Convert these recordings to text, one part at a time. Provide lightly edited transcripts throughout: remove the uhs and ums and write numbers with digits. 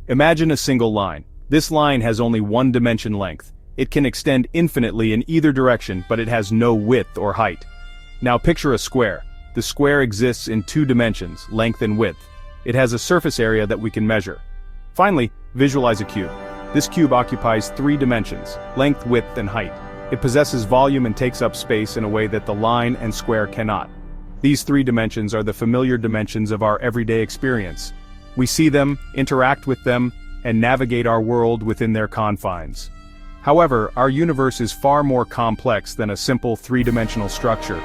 Imagine a single line. This line has only one dimension length. It can extend infinitely in either direction, but it has no width or height. Now picture a square. The square exists in two dimensions, length and width. It has a surface area that we can measure. Finally, visualize a cube. This cube occupies three dimensions, length, width, and height. It possesses volume and takes up space in a way that the line and square cannot. These three dimensions are the familiar dimensions of our everyday experience. We see them, interact with them, and navigate our world within their confines. However, our universe is far more complex than a simple three-dimensional structure.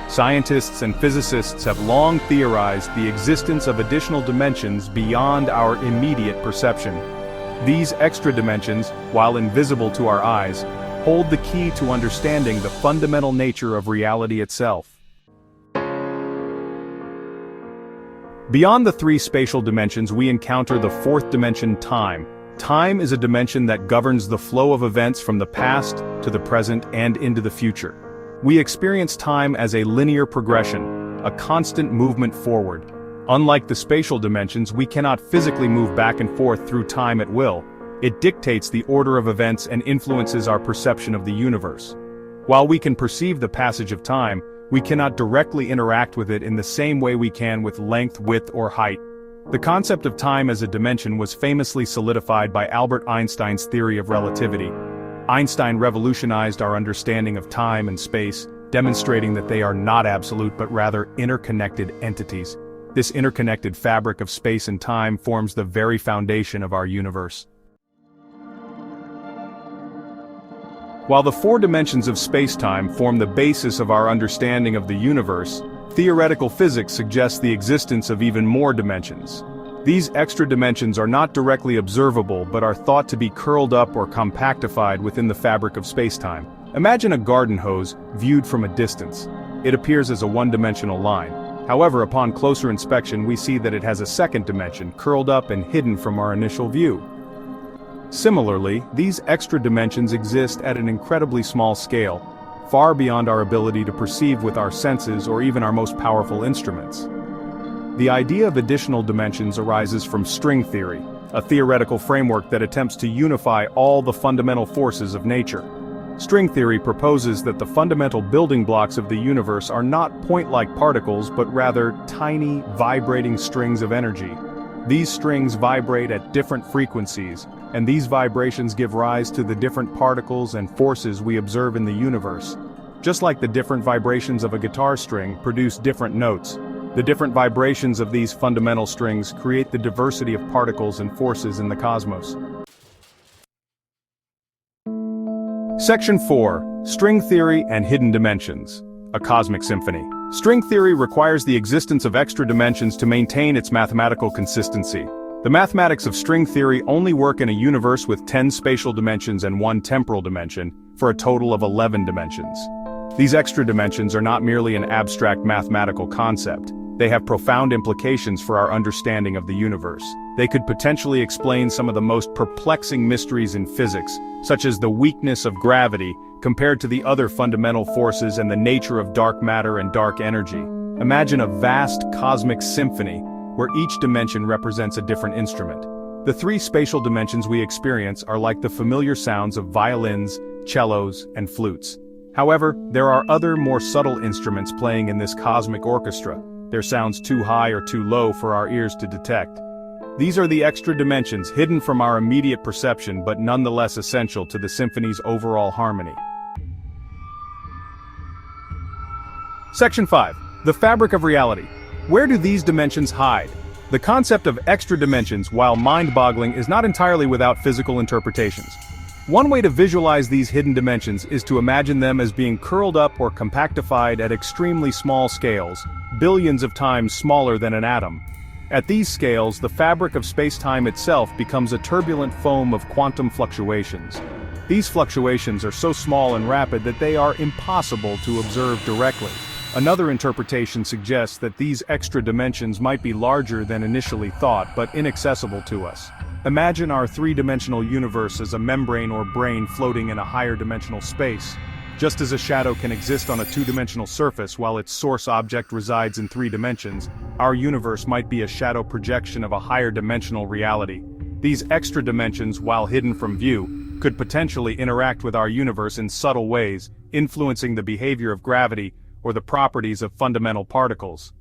Scientists and physicists have long theorized the existence of additional dimensions beyond our immediate perception. These extra dimensions, while invisible to our eyes, hold the key to understanding the fundamental nature of reality itself. Beyond the three spatial dimensions, we encounter the fourth dimension, time. Time is a dimension that governs the flow of events from the past to the present and into the future. We experience time as a linear progression, a constant movement forward. Unlike the spatial dimensions, we cannot physically move back and forth through time at will. It dictates the order of events and influences our perception of the universe. While we can perceive the passage of time, we cannot directly interact with it in the same way we can with length, width, or height. The concept of time as a dimension was famously solidified by Albert Einstein's theory of relativity. Einstein revolutionized our understanding of time and space, demonstrating that they are not absolute but rather interconnected entities. This interconnected fabric of space and time forms the very foundation of our universe. While the four dimensions of space-time form the basis of our understanding of the universe, theoretical physics suggests the existence of even more dimensions. These extra dimensions are not directly observable but are thought to be curled up or compactified within the fabric of space-time. Imagine a garden hose viewed from a distance. It appears as a one-dimensional line. However, upon closer inspection, we see that it has a second dimension, curled up and hidden from our initial view. Similarly, these extra dimensions exist at an incredibly small scale, far beyond our ability to perceive with our senses or even our most powerful instruments. The idea of additional dimensions arises from string theory, a theoretical framework that attempts to unify all the fundamental forces of nature. String theory proposes that the fundamental building blocks of the universe are not point-like particles but rather tiny, vibrating strings of energy. These strings vibrate at different frequencies, and these vibrations give rise to the different particles and forces we observe in the universe. Just like the different vibrations of a guitar string produce different notes, the different vibrations of these fundamental strings create the diversity of particles and forces in the cosmos. Section 4. String Theory and Hidden Dimensions. A Cosmic Symphony. String theory requires the existence of extra dimensions to maintain its mathematical consistency. The mathematics of string theory only work in a universe with 10 spatial dimensions and 1 temporal dimension, for a total of 11 dimensions. These extra dimensions are not merely an abstract mathematical concept. They have profound implications for our understanding of the universe. They could potentially explain some of the most perplexing mysteries in physics, such as the weakness of gravity compared to the other fundamental forces and the nature of dark matter and dark energy. Imagine a vast cosmic symphony where each dimension represents a different instrument. The three spatial dimensions we experience are like the familiar sounds of violins, cellos, and flutes. However, there are other more subtle instruments playing in this cosmic orchestra. Their sounds too high or too low for our ears to detect. These are the extra dimensions hidden from our immediate perception but nonetheless essential to the symphony's overall harmony. Section 5. The Fabric of Reality. Where do these dimensions hide? The concept of extra dimensions, while mind-boggling, is not entirely without physical interpretations. One way to visualize these hidden dimensions is to imagine them as being curled up or compactified at extremely small scales, billions of times smaller than an atom. At these scales, the fabric of space-time itself becomes a turbulent foam of quantum fluctuations. These fluctuations are so small and rapid that they are impossible to observe directly. Another interpretation suggests that these extra dimensions might be larger than initially thought but inaccessible to us. Imagine our three-dimensional universe as a membrane or brain floating in a higher dimensional space. Just as a shadow can exist on a two-dimensional surface while its source object resides in 3 dimensions, our universe might be a shadow projection of a higher dimensional reality. These extra dimensions, while hidden from view, could potentially interact with our universe in subtle ways, influencing the behavior of gravity or the properties of fundamental particles.